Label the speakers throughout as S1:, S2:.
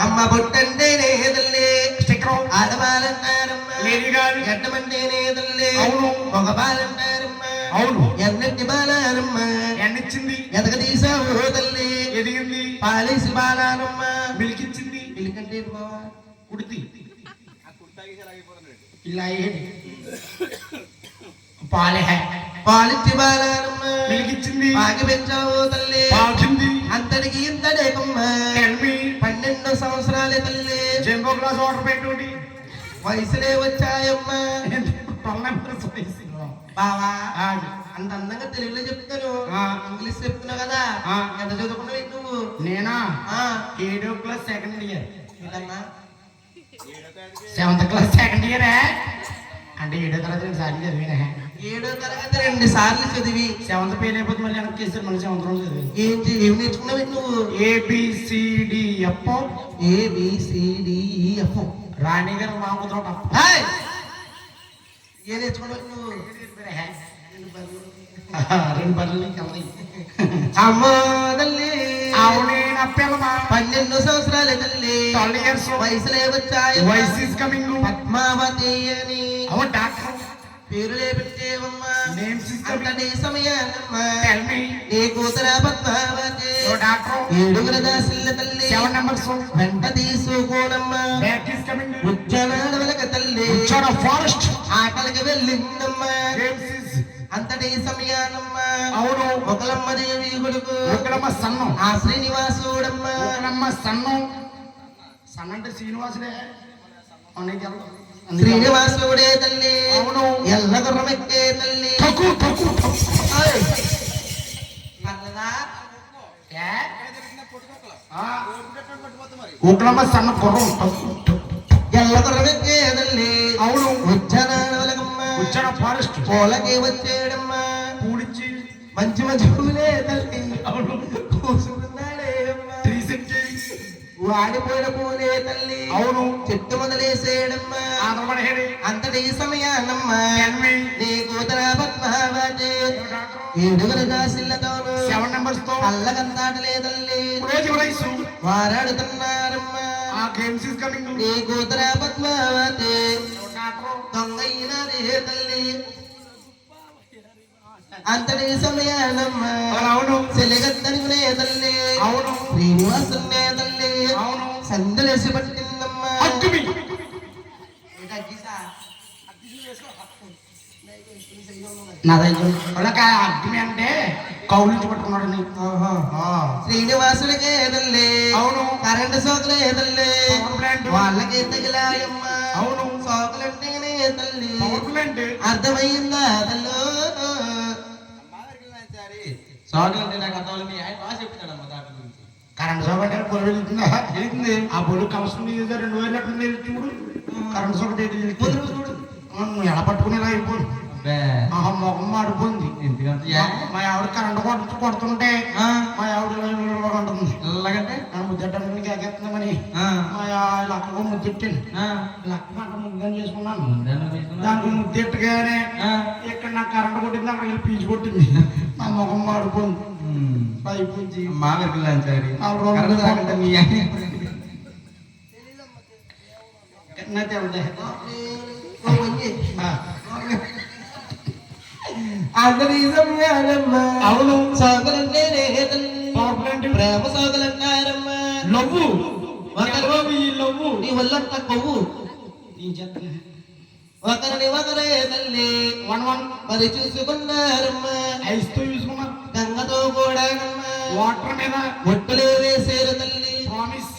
S1: అమ్మ బొట్టంటే నేదల్లే ఆడవాళ్ళంటారమ్మ గడ్డమంటే నేదల్లే మగబాలంటారమ్మ ఎన్నటి బాలానమ్మ
S2: ఎన్నిచ్చింది
S1: ఎదగ తీసావు తల్లి
S2: ఎదిగింది
S1: పాలేసి బాలానమ్మ
S2: మిలికిచ్చింది
S1: మిలికంటే బావా
S2: కుడితి
S1: ఇలా పాలే పాలిచ్చి బాలానమ్మ
S2: మిలికిచ్చింది
S1: బాగి పెంచావు తల్లి
S2: పాకింది
S1: అంతటికి ఇంతడేకమ్మ 12 సంవత్సరాలే తల్లి
S2: జంబో గ్లాస్ వాటర్ పెట్టి
S1: వయసులే వచ్చాయమ్మా బావా అంత అందంగా తెలుగులో చెప్తాను ఇంగ్లీష్ చెప్తున్నావు కదా ఎంత చదువుకున్నావు నువ్వు
S2: నేనా 7వ క్లాస్ సెకండ్ ఇయర్
S1: ఇదమ్మా
S2: 7th క్లాస్ సెకండ్ ఇయర్ అంటే 7వ తరగతి 2 సార్లు చదివినా
S1: 7వ తరగతి 2 సార్లు చదివి
S2: 7th ఫెయిల్ అయిపోతే మళ్ళీ వెనక్కి వేస్తారు మళ్ళీ 7th రోజు చదివి
S1: ఏం నేర్చుకున్నావు నువ్వు
S2: ABCDF
S1: ABCDEF
S2: రాణి గారు మా కుదరట
S1: ఏ నేర్చుకున్నావు నువ్వు
S2: 2 బర్రెలు కలది
S1: అమ్మా తల్లి
S2: అవునే నా పిల్లమా
S1: 12 సంవత్సరాలే తల్లి
S2: 12 years
S1: వయసులే వచ్చాయి
S2: వాయిస్ ఇస్ కమింగ్
S1: పద్మావతి అని
S2: అవ డాక్టర్
S1: పేరులే పెట్టేవమ్మా
S2: నేమ్స్ ఇస్
S1: అంతటి సమయానమ్మా
S2: టెల్ మీ
S1: నీ కూతుర పద్మావతి
S2: డాక్టర్
S1: 7 దాసిల్ల తల్లి
S2: 7 numbers
S1: వెంట తీసుకోనమ్మా
S2: బ్యాక్ ఇస్ కమింగ్
S1: ఉజ్జనాడవలక తల్లి
S2: ఉజ్జన ఫారెస్ట్
S1: ఆకలికి వెళ్ళిందమ్మా
S2: నేమ్స్ ఇస్
S1: అంతటి సమయానమ్మా
S2: అవును
S1: ఒకలమ్మ దేవి కొడుకు
S2: ఒకలమ్మ సన్నం
S1: ఆ శ్రీనివాసుడమ్మా
S2: ఒకలమ్మ సన్నం సన్న అంటే శ్రీనివాసుడే అన్నయ్య
S1: శ్రీనివాసుడే తల్లి
S2: అవును
S1: ఎల్ల గుర్రమెక్కే తల్లి
S2: ఒకలమ్మ సన్న గుర్రం
S1: ఎల్ల గుర్రమెక్కే తల్లి
S2: అవును
S1: ఉజ్జనాడవలకమ్మ
S2: ఉజ్జన ఫారెస్ట్
S1: పూలకి వచ్చేయడమ్మా
S2: పూడిచ్చి
S1: మంచి మంచి పూలే తల్లి
S2: అవును
S1: కూసుకున్నాడే అమ్మా వాడిపోయిన పూలే తల్లి
S2: అవును
S1: చెట్టు మొదలేసేయడమ్మా
S2: ఆదరపడేది
S1: అంతటి సమయానమ్మా
S2: ఎన్వి
S1: నీ కూతుర పద్మావతి 7 దాసిల్లతోను
S2: 7 numbers తో
S1: అల్లకందాటలే తల్లి
S2: రోజు వయసు
S1: వారాడుతున్నారమ్మా
S2: ఆ గేమ్స్ ఇస్ కమింగ్
S1: నీ కూతుర పద్మావతి దొంగైనదే తల్లి అంతటి సమయానమ్మా
S2: అవును
S1: చెలిగద్దనుకునే తల్లి
S2: అవును
S1: శ్రీనివాసునే తల్లి
S2: అవును
S1: సందలేసి పట్టిందమ్మా
S2: అగ్గిమి నా దగ్గర అగ్గిమి అంటే కౌలించి పట్టుకున్నాడు
S1: శ్రీనివాసుడికే తల్లి
S2: అవును
S1: కరెంటు సోకులే తల్లి వాళ్ళకి తగిలాయమ్మా
S2: అవును
S1: సోకులంటేనే తల్లి
S2: అంటే
S1: అర్థమయ్యిందా తల్లు సోకులు అంటే నాకు అర్థం మీ ఆయన బాగా చెప్తాడమ్మా దాని గురించి
S2: కరెంట్ షాప్ అంటే పొలం వెళ్తుందా వెళ్తుంది ఆ పొలం కలసం 2000 చూడు కరెంట్ షాప్ చూడు ఎలా పట్టుకునేలా అయిపోయి మొహం మాడిపోయింది మా ఆవిడ కరెంట్ కొడుతుంటే మా ఆవిడ ఉంటుంది ఎలాగంటే నన్ను ముద్దెట్టడానికి ఎగేస్తుందని మా లక్కకు ముద్దెట్టాను లక్క పంట ముద్దని చేసుకున్నాను దానికి ముద్దెట్టగానే ఇక్కడ నాకు కరెంట్ కొట్టింది అక్కడ వెళ్ళి పీచు కొట్టింది నా ముఖం మాడిపోయింది అయిపోయింది
S1: మా వెళ్తారు అందరి సమయాలమ్మా
S2: అవును
S1: సోకలంటే ప్రేమ సోకలంటారమ్మా
S2: నవ్వు
S1: నవ్వు నీ వల్లంత కొవ్వు ఒకరిని ఒకరే తల్లి మరి చూసుకున్నారమ్మా
S2: ఐస్తో చూసుకున్నారు
S1: గంగతో కూడానమ్మా
S2: వాటర్ మీద
S1: ఒట్టులే వేసేరు తల్లి
S2: ప్రామిస్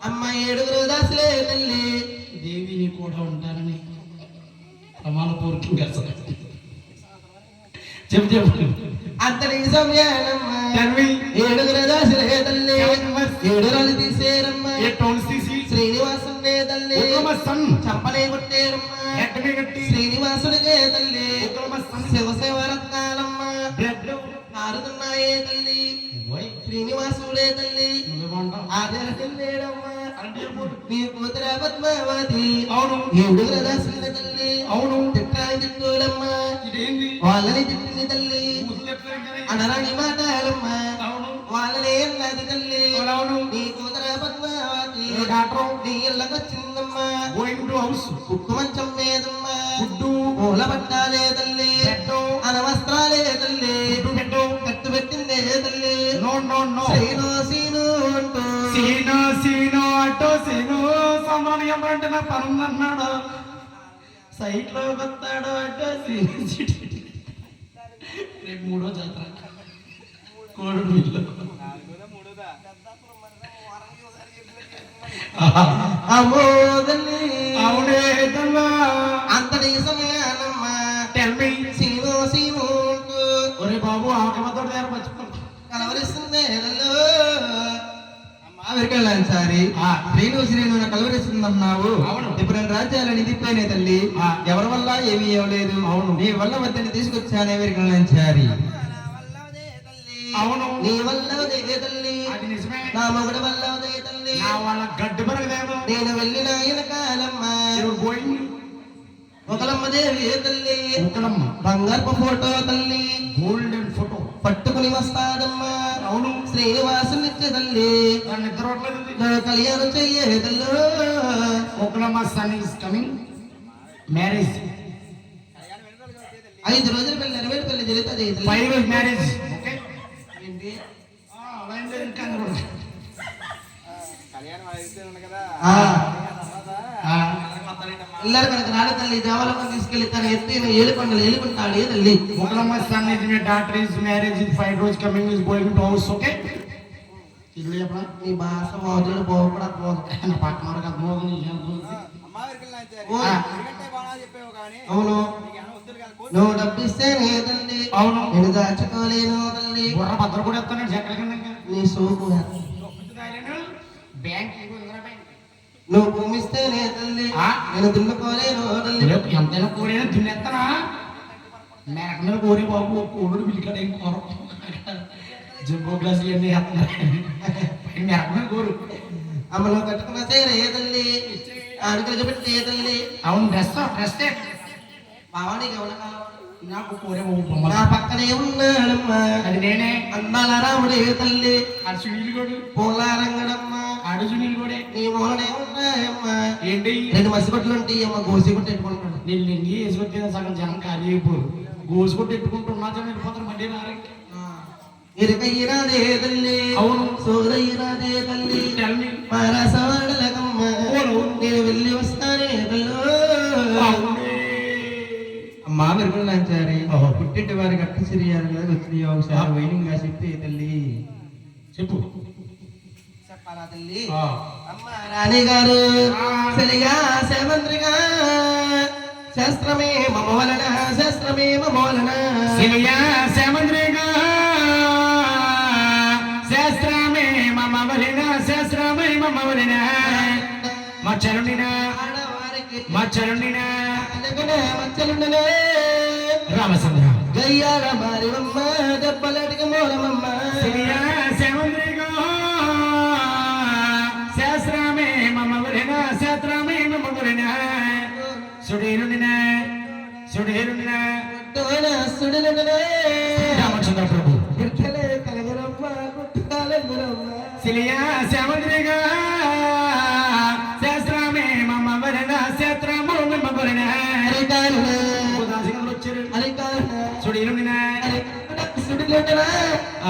S1: అమ్మ 7 దాసులే తల్లి
S2: దేవిని కూడా ఉంటానని ప్రమాణపూర్వకంగా చెప్పు
S1: అంతటి సమయానమ్మా 7 దాసులే తల్లి 7 రాళ్ళు తీసేరమ్మా శ్రీనివాసునే తల్లి చంపలే కొట్టేరమ్మా శ్రీనివాసుడికే తల్లి శివశివరత్నాలమ్మా మారుతున్నాయే తల్లి శ్రీనివాసుడే తల్లి ఆదరణమ్మా నీ కూతుర పద్మావతి 7 దాసుల తల్లి
S2: అవును
S1: తిట్టాయి తిట్టులమ్మా వాళ్ళని తిట్టింది తల్లి అనరాని మాటలమ్మ
S2: అవును
S1: వాళ్ళనే అన్నది తల్లి
S2: అవును
S1: నీ కూతుర పద్మావతి
S2: డాక్టర్
S1: నీ ఇళ్ళకొచ్చిందమ్మా
S2: గోయింగ్ టు హౌస్
S1: కుక్కు మంచం మీదమ్మా
S2: ఫుడ్డు
S1: పూల పట్టాలే తల్లి
S2: పెట్టు
S1: అనవస్త్రాలే తల్లి
S2: ఫుడ్డు పెట్టు
S1: కట్టు పెట్టిందే తల్లి
S2: no no no
S1: scene scene అంటూ
S2: సీను సీను అటో సీను సమన్యం అంటే నా పనుందన్నాడు సైట్ లో వస్తాడు అటో సీను రేపు 3వ జాతర కోడు
S1: అమ్మో తల్లి
S2: అవునే తల్లా
S1: అంతటి సమయానమ్మ
S2: టెల్ మీ
S1: సీను సీను అంటూ
S2: ఒరే బాబు ఆకమతో దగ్గర మర్చిపోతా
S1: కలవరిస్తుంది అమెరికెళ్ళాను సారి శ్రీను కలవరిస్తుందన్నావు
S2: అవును
S1: ఇప్పుడు నేను రాజ్యాలని తిప్పానే తల్లి ఎవరి వల్ల ఏమీ ఇవ్వలేదు
S2: అవును
S1: నీ వల్ల వద్దని తీసుకొచ్చాను అమెరికెళ్ళాను సారి
S2: అవును
S1: నీ వల్ల తల్లి
S2: అది నిజమే
S1: నా మొగుడు వల్ల తల్లి
S2: నా వాళ్ళ గడ్డి పరగదేమో
S1: నేను వెళ్ళిన కాలమ్మ
S2: గోయింగ్
S1: ఒకలమ్మ దేవి తల్లి
S2: ఒకలమ్మ
S1: బంగారపు ఫోటో తల్లి
S2: గోల్డెన్ ఫోటో
S1: పట్టుకుని వస్తాదమ్మా
S2: అవును
S1: శ్రీనివాసునిచ్చే తల్లి
S2: నిద్ర
S1: కళ్యాణం చెయ్యే తల్లు
S2: ఒకలమ్మ సన్ ఈస్ కమింగ్ మ్యారేజ్
S1: 5 రోజులు పెళ్లి 20 పెళ్లి జరుగుతుంది
S2: 5 రోజు మ్యారేజ్ ఓకే
S1: ఏంటి ఇల్లారు కనుక నాడు తల్లి దేవాలయం తీసుకెళ్లి తన ఎత్తిన ఏలుకొండలు ఏలుకుంటాడు ఏ తల్లి
S2: ఒకలమ్మ సన్ ఈజ్ మీ డాటర్ ఈజ్ మ్యారేజ్ ఇన్ 5 రోజు coming is going to house okay ఇల్లు చెప్పరా
S1: నీ భాష మోజులు పోకూడదు అర్థమవుతుంది
S2: నా పక్కన వరకు అర్థమవుతుంది
S1: అవును నువ్వు డబ్బిస్తే నే తల్లి
S2: అవును
S1: నేను దాచుకోలేను తల్లి
S2: బుర్ర భద్ర కూడా ఎత్తాను చెక్కల కింద
S1: నీ సోకు
S2: బ్యాంక్
S1: నువ్వు భూమిస్తే నే తల్లి నేను దున్నుకోలేను తల్లి
S2: ఎంతైనా కోరేనా దున్నెత్తనా మేక మీద కోరే బాబు కోడు పిలికాడు ఏం కోర జంబో గ్లాసులు అన్నీ మేక మీద కోరు
S1: అమ్మ నువ్వు కట్టుకున్న చీర ఏ తల్లి అడుగులు పెట్టి ఏ తల్లి
S2: అవును డ్రెస్
S1: భావానికి ఎవరు కావాలి
S2: నాకు కోరే బాబు బొమ్మ
S1: నా పక్కనే ఉన్నాడమ్మా
S2: అది నేనే
S1: అందాల రాముడు ఏ తల్లి
S2: అడుచు నీళ్ళు కూడా
S1: పూలారంగడమ్మా
S2: అడుచు నీళ్ళు కూడా
S1: నీ మూలనే ఉన్నాయమ్మా
S2: ఏంటి
S1: 2 మసిగొట్లు ఉంటాయి అమ్మ గోసి కొట్టి పెట్టుకుంటాడు
S2: నేను లింగి వేసుకొచ్చిన సగం జనం ఖాళీ అయిపోరు గోసు కొట్టి పెట్టుకుంటున్నా జనం వెళ్ళిపోతారు మళ్ళీ రారే
S1: ఇరుకయ్యరాదే తల్లి
S2: అవును
S1: సోదయ్యరాదే తల్లి పరసవాడలకమ్మ నేను వెళ్ళి వస్తానే తల్లు అమ్మా మెరుగులాంచారి పుట్టింటి వారికి అట్ట సిరియారు కదా వచ్చినాయి ఒకసారి వైనింగ్గా చెప్పి తల్లి
S2: చెప్పు
S1: చెప్పాలా తల్లి అమ్మ రాణి గారు సరిగా సేమంత్రిగా శాస్త్రమే మమ వలన శాస్త్రమే మమ వలన
S2: సిరియా సేమంత్రిగా శాస్త్రమే మమ వలన శాస్త్రమే మమ వలన మా చరుణినా మా చరుణినా
S1: మచ్చలుండలే
S2: రామచంద్ర
S1: గయ్యాల మారివమ్మ దెబ్బలటికి మూలమమ్మ
S2: సిరియా సేమంత్రిగా శాస్త్రమే మమ వలన శాస్త్రమే మమ వలన సుడేరునినా సుడేరునినా
S1: సుడిలుండలే
S2: రామచంద్ర ప్రభు
S1: గిర్కలే కలగరమ్మ గుట్టుకాలందరమ్మ
S2: సిరియా సేమంత్రిగా శాస్త్రమే మమ వలన శాస్త్రము మమ వలన
S1: సుడిలుండలా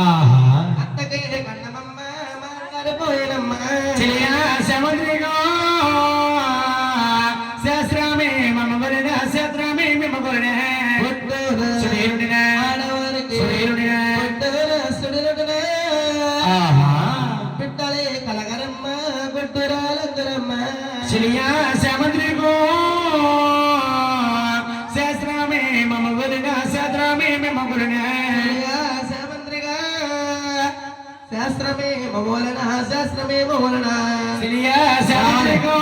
S2: ఆహా
S1: అత్తకయ్య కన్నమమ్మ మాట్లాడిపోయినమ్మ
S2: సిరియా సేమంత్రిగా శాస్త్రమే మమ వలన శాస్త్రమే మమ వలన సుడేరునినా
S1: ఆడవారికి
S2: సుడేరునినా
S1: సుడిలుండలే
S2: ఆహా
S1: బిడ్డలే కలగరమ్మ గుడ్డురాలందరమ్మ
S2: సిరియా సేమంత్రిగా శాస్త్రమే మమ వలన శాస్త్రమే మమ వలన
S1: శామంత్రిగా శాస్త్రమే మమోలన శాస్త్రమే మమోలన
S2: సిరియా సేమంత్రిగా